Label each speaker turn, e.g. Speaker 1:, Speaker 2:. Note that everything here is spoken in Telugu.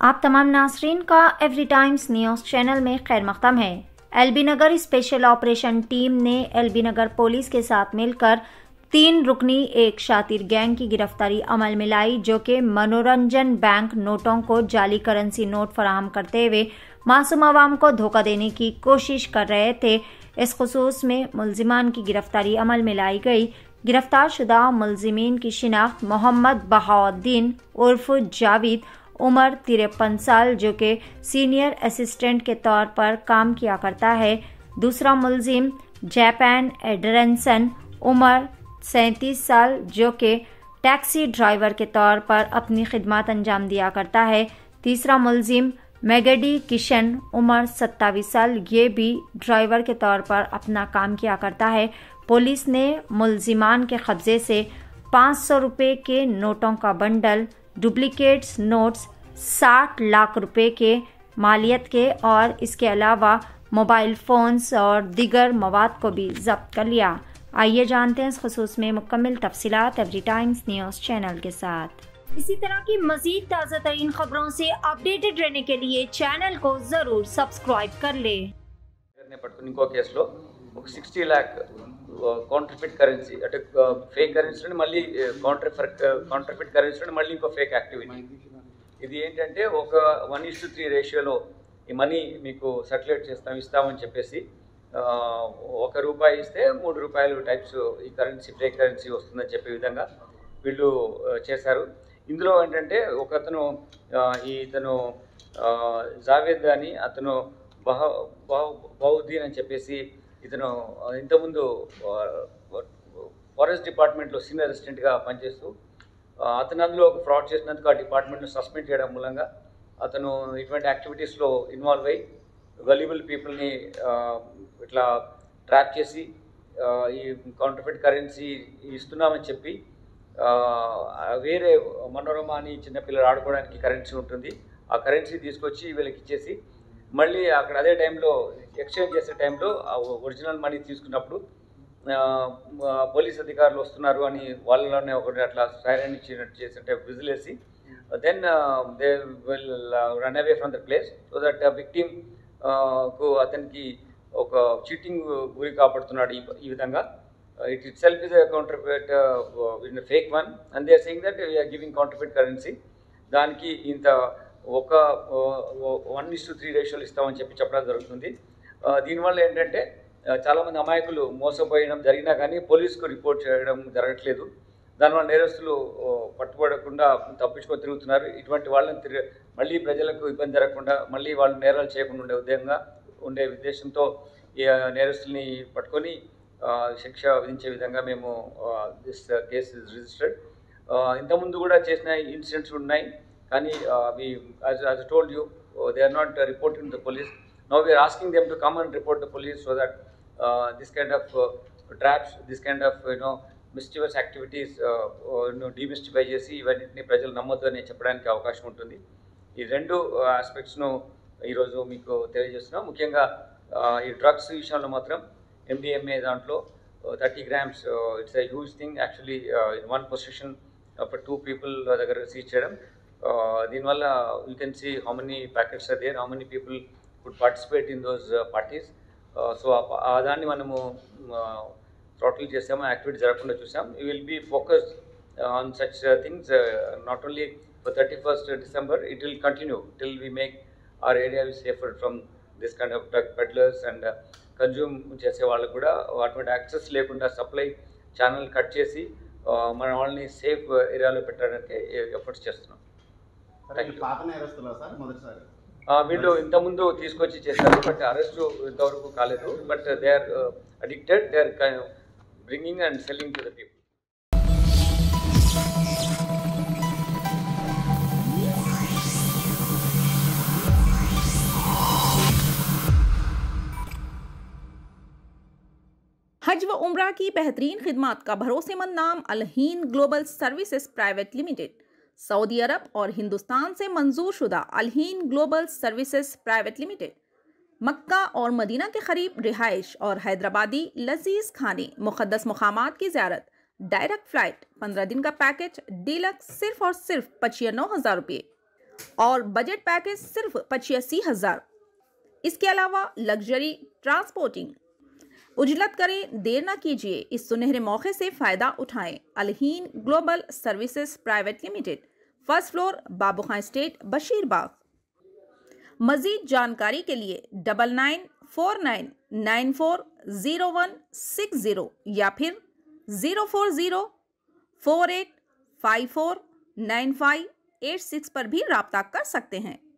Speaker 1: आप तमाम नासरीन का एवरी टाइम्स न्यूज़ चैनल में खैर मक़दम है। एलबी नगर स्पेशल ऑपरेशन टीम ने एलबी नगर पुलिस के साथ मिलकर 3 रुकनी एक शातिर गैंग की गिरफ्तारी अमल में लाई, जो कि मनोरंजन बैंक नोटों को जाली करेंसी नोट फराहम करते हुए मासूम आवाम को धोखा देने की कोशिश कर रहे थे। इस खुसूस में मुल्जिमान की गिरफ्तारी अमल में लाई गई। गिरफ्तार शुदा मुल्जिमीन की शिनाख्त मोहम्मद बहाउद्दीन उर्फ जावेद, उम्र 53 साल, जो कि सीनियर असिस्टेंट के तौर पर काम किया करता है। दूसरा मुल्जिम जैपैन एडरसन, उम्र 37 साल, जो कि टैक्सी ड्राइवर के तौर पर अपनी खिदमत अंजाम दिया करता है। तीसरा मुल्जिम मेगडी किशन, उम्र 27 साल, ये भी ड्राइवर के तौर पर अपना काम किया करता है। पुलिस ने मुल्जिमान के कब्जे से 500 रुपये के नोटों का बंडल, डुप्लीकेट्स नोट्स 60 लाख रुपए के मालियत के और इसके अलावा मोबाइल फ़ोन्स और दीगर मवाद को भी जब्त कर लिया। आइए जानते हैं इस खुसूस में मुकम्मल तफसीलात एवरी टाइम्स न्यूज़ चैनल के साथ। इसी तरह की मज़ीद ताज़ा तरीन खबरों से अपडेटेड रहने के लिए चैनल को ज़रूर सब्सक्राइब कर ले।
Speaker 2: ఇంకో కేసులో ఒక 60 लाख కౌంటర్ఫిట్ కరెన్సీ అంటే ఫేక్ కరెన్సీ మళ్ళీ కౌంటర్ఫిట్ కరెన్సీ మళ్ళీ ఇంకో ఫేక్ యాక్టివిటీ. ఇది ఏంటంటే ఒక 1:3 రేషియోలో ఈ మనీ మీకు సర్క్యులేట్ ఇస్తామని చెప్పేసి ₹1 ఇస్తే ₹3 టైప్స్ ఈ కరెన్సీ ఫేక్ కరెన్సీ వస్తుందని చెప్పే విధంగా వీళ్ళు చేశారు. ఇందులో ఏంటంటే ఒకతను ఇతను జావేద్ అని, అతను బహౌద్దీన్ అని చెప్పేసి ఇతను ఇంతకుముందు ఫారెస్ట్ డిపార్ట్మెంట్లో సీనియర్ అసిస్టెంట్గా పనిచేస్తూ అతను అందులో ఒక ఫ్రాడ్ చేసినందుకు ఆ డిపార్ట్మెంట్ను సస్పెండ్ చేయడం మూలంగా అతను ఇటువంటి యాక్టివిటీస్లో ఇన్వాల్వ్ అయ్యి గలీబుల్ పీపుల్ని ఇట్లా ట్రాప్ చేసి ఈ కౌంటర్ఫిట్ కరెన్సీ ఇస్తున్నామని చెప్పి వేరే మనోరమ అని చిన్నపిల్లలు ఆడుకోవడానికి కరెన్సీ ఉంటుంది, ఆ కరెన్సీ తీసుకొచ్చి వీళ్ళకి ఇచ్చేసి మళ్ళీ అక్కడ అదే టైంలో ఎక్స్చేంజ్ చేసే టైంలో ఒరిజినల్ మనీ తీసుకున్నప్పుడు పోలీస్ అధికారులు వస్తున్నారు అని వాళ్ళలోనే ఒకటి అట్లా సైరన్ ఇచ్చినట్టు చేసింటే విజిలేసి then they will run away from the place so that victim కు అతనికి ఒక చీటింగ్ గురి కాబడుతున్నాడు. ఈ విధంగా it itself is a counterfeit fake one, and they are saying that we are giving counterfeit currency. దానికి ఇంత ఒక 1:3 రేషియోలు ఇస్తామని చెప్పడం జరుగుతుంది. దీనివల్ల ఏంటంటే చాలామంది అమాయకులు మోసపోయడం జరిగినా కానీ పోలీసుకు రిపోర్ట్ చేయడం జరగట్లేదు. దానివల్ల నేరస్తులు పట్టుబడకుండా తప్పించుకొని తిరుగుతున్నారు. ఇటువంటి వాళ్ళని మళ్ళీ ప్రజలకు ఇబ్బంది జరగకుండా మళ్ళీ వాళ్ళు నేరాలు చేయకుండా ఉండే ఉద్దేశంతో ఈ నేరస్తుల్ని పట్టుకొని శిక్ష విధించే విధంగా మేము దిస్ కేస్ ఇస్ రిజిస్టర్డ్. ఇంతకుముందు కూడా చేసిన ఇన్సిడెంట్స్ ఉన్నాయి, కానీ అవి as I told you they are not reported to the police. Now we are asking them to come and report the police so that this kind of traps, this kind of mischievous activities demystify చేసి ఇవన్నింటినీ ప్రజలు నమ్మొద్దు అని చెప్పడానికి అవకాశం ఉంటుంది. ఈ రెండు ఆస్పెక్ట్స్ను ఈరోజు మీకు తెలియజేస్తున్నాం. ముఖ్యంగా ఈ డ్రగ్స్ విషయంలో మాత్రం MDMA దాంట్లో 30 grams, it's a huge thing actually. In one position for 2 people దగ్గర సీజ్ చేయడం. దీనివల్ల you can see how many packets are there, how many people would participate in those parties. So దాన్ని మనము థ్రాటిల్ చేసాము, యాక్టివిటీ జరగకుండా చూసాం. You will be focused on such things not only for 31st December, it will continue till we make our area safer from this kind of drug peddlers and consume చేసే వాళ్ళకు కూడా అటువంటి యాక్సెస్ లేకుండా సప్లై ఛానల్ కట్ చేసి మన వాళ్ళని సేఫ్ ఏరియాలో పెట్టడానికి ఎఫర్ట్స్ చేస్తున్నాం. వీళ్ళు ఇంతకుముందు తీసుకొచ్చి చేస్తారు, బట్ అరెస్టు ఇంతవరకు కాలేదు. But they are addicted, they are bringing and selling to the people.
Speaker 3: हज व उम्रा की बेहतरीन खिदमत का भरोसेमंद नाम Alheen global services private limited, Saudi Arab और हिंदुस्तान से मंजूर शुदा Alheen global services private limited Mecca और मदीना के करीब रिहाइश और हैदराबादी लजीज खाने, मुक़द्दस मुकामात की ज़ियारत, डायरेक्ट फ़्लाइट, 15 दिन का पैकेज डीलक्स सिर्फ और सिर्फ 95,000 रुपये। और बजट पैकेज सिर्फ 85,000। इसके अलावा लग्जरी ट्रांसपोर्टिंग। उजलत करें, देर न कीजिए, इस सुनहरे मौके से फायदा उठाएं। Alheen global services private limited, first floor, Babu Khan estate, Basheerbagh. मजीद जानकारी के लिए 9949940160 या फिर 04048549586 पर भी राब्ता कर सकते हैं।